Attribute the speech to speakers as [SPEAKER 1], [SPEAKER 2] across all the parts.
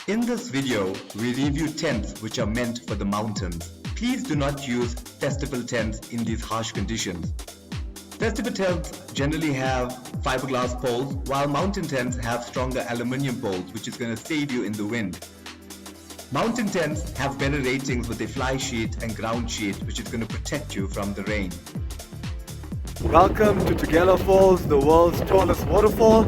[SPEAKER 1] In this video, we review tents which are meant for the mountains. Please do not use festival tents in these harsh conditions. Festival tents generally have fiberglass poles, while mountain tents have stronger aluminium poles, which is going to save you in the wind. Mountain tents have better ratings with a fly sheet and ground sheet, which is going to protect you from the rain.
[SPEAKER 2] Welcome to Tugela Falls, the world's tallest waterfall.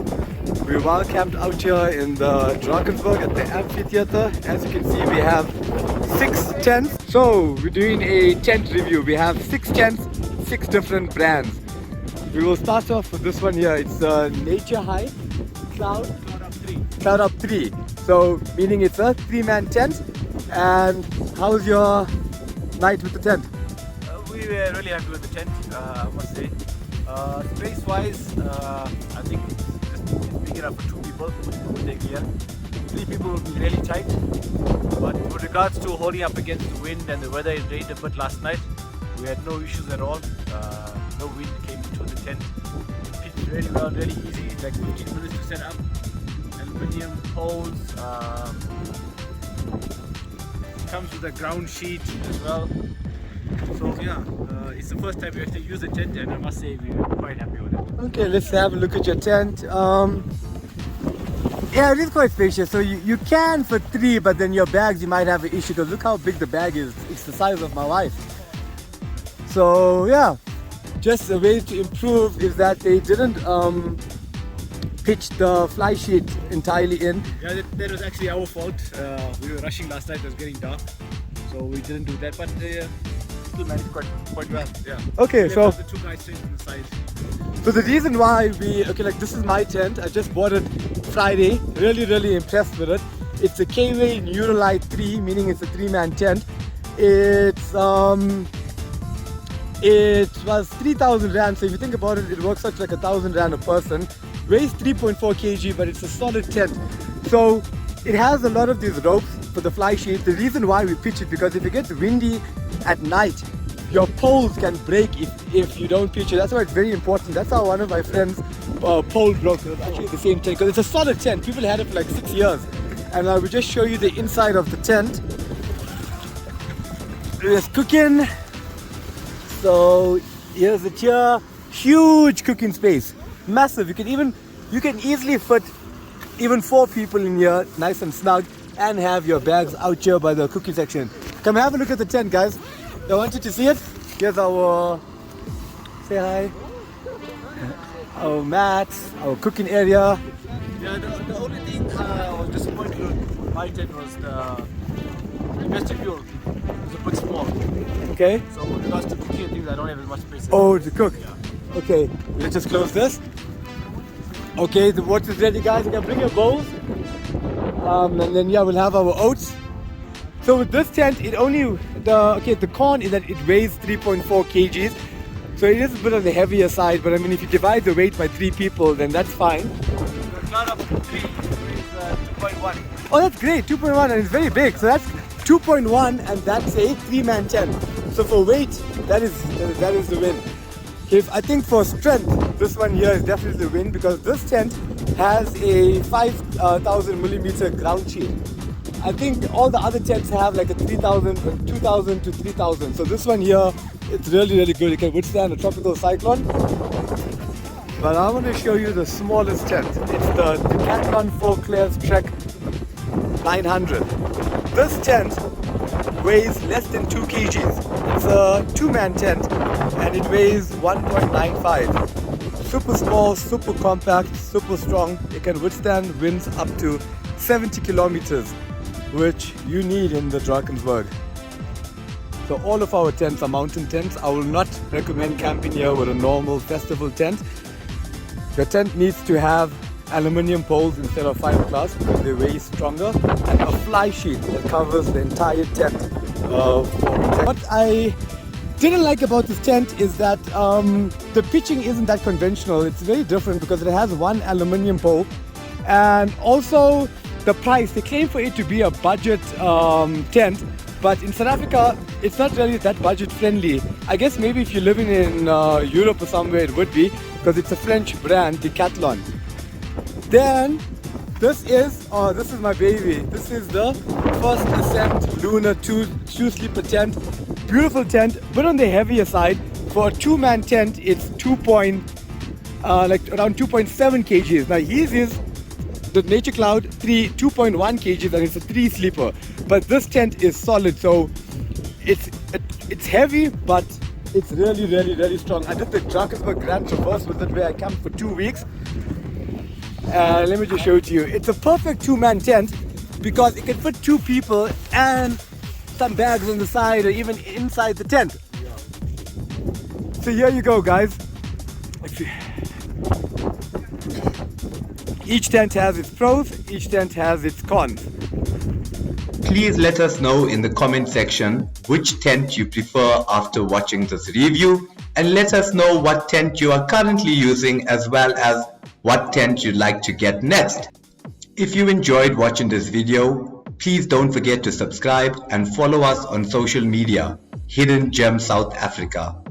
[SPEAKER 2] We're well camped out here in the Drakensberg at the amphitheater. As you can see, we have 6 tents. So we're doing a tent review. We have 6 tents, 6 different brands. We will start off with this one here. It's a Naturehike Cloud Up 3. So meaning it's a 3-man tent. And how's your night with the tent?
[SPEAKER 3] We were really happy with the tent, I must say. Space-wise, I think it's big enough for 2 people would take here. 3 people would be really tight. But with regards to holding up against the wind and the weather, it rained a bit last night. We had no issues at all. No wind came into the tent. Pitched really well, really easy, like 15 minutes to set up. Aluminium poles. Comes with a ground sheet as well. So yeah, it's the first time we actually use a tent, and I must say we're quite happy with it.
[SPEAKER 2] Okay, let's have a look at your tent. Yeah, it is quite spacious. So you can for 3, but then your bags you might have an issue because look how big the bag is. It's the size of my wife. So yeah, just a way to improve is that they didn't pitch the fly sheet entirely in.
[SPEAKER 3] Yeah, that was actually our fault. We were rushing last night, it was getting dark. So we didn't do that, but still managed quite well. Yeah.
[SPEAKER 2] Okay, so
[SPEAKER 3] the 2 guys straight on the side.
[SPEAKER 2] So the reason why like this is my tent. I just bought it Friday. Really impressed with it. It's a Kway Nerolite 3, meaning it's a 3-man tent. It was 3,000 rand. So if you think about it, it works out like 1,000 rand a person. Weighs 3.4 kg, but it's a solid tent. So it has a lot of these ropes for the fly sheet. The reason why we pitch it, because if it gets windy at night, your poles can break if you don't pitch it. That's why it's very important. That's how one of my friends' pole broke. It was actually the same tent, because it's a solid tent. People had it for like 6 years. And I will just show you the inside of the tent. There's cooking. So here's the chair. Huge cooking space. Massive. You can easily fit even 4 people in here, nice and snug, and have your bags out here by the cooking section. Come have a look at the tent, guys. I want you to see it. Here's our, say hi, our mats, our cooking area.
[SPEAKER 3] Yeah, the only thing I was disappointed with my tent was the vestibule. It's a bit small.
[SPEAKER 2] Okay.
[SPEAKER 3] So with regards to cooking and things, I don't have as much space.
[SPEAKER 2] Oh, to cook.
[SPEAKER 3] Yeah.
[SPEAKER 2] Okay, let's just close this. Okay, the water's ready, guys. You can bring your bowls. And then yeah, we'll have our oats. So with this tent, the con is that it weighs 3.4 kgs. So it is a bit on the heavier side, but I mean if you divide the weight by 3 people, then that's fine.
[SPEAKER 3] The Cloud Up 3 weighs 2.1.
[SPEAKER 2] Oh, that's great, 2.1, and it's very big. So that's 2.1, and that's a 3-man tent. So for weight, that is the win. Okay, I think for strength, this one here is definitely the win, because this tent has a 5,000 millimeter ground sheet. I think all the other tents have like a 2,000 to 3,000. So this one here, it's really good. It can withstand a tropical cyclone. But I want to show you the smallest tent. It's the Decathlon Forclaz Trek 900. This tent weighs less than 2 kgs. It's a 2-man tent, and it weighs 1.95. Super small, super compact, super strong. It can withstand winds up to 70 kilometers, which you need in the Drakensberg. So all of our tents are mountain tents. I will not recommend camping here with a normal festival tent. Your tent needs to have aluminium poles instead of fiberglass because they weigh stronger, and a fly sheet that covers the entire tent. What I didn't like about this tent is that the pitching isn't that conventional. It's very different because it has 1 aluminium pole, and also the price. They claim for it to be a budget tent, but in South Africa it's not really that budget friendly. I guess maybe if you're living in Europe or somewhere it would be, because it's a French brand, Decathlon. Then this is my baby. This is the first Ascent Lunar 2 shoe sleeper tent. Beautiful tent, but on the heavier side. For a 2-man tent, it's around 2.7 kgs. Now his is the Nature Cloud 2.1 kgs, and it's a 3 sleeper. But this tent is solid, so it's heavy, but it's really, really, really strong. I did the Drakensberg Grand Traverse with it, where I camped for 2 weeks. Let me just show it to you. It's a perfect 2-man tent because it can fit 2 people and some bags on the side or even inside the tent. So here you go, guys. Each tent has its pros, each tent has its cons.
[SPEAKER 1] Please let us know in the comment section which tent you prefer after watching this review, and let us know what tent you are currently using as well as what tent you'd like to get next. If you enjoyed watching this video, please don't forget to subscribe and follow us on social media, Hidden Gem South Africa.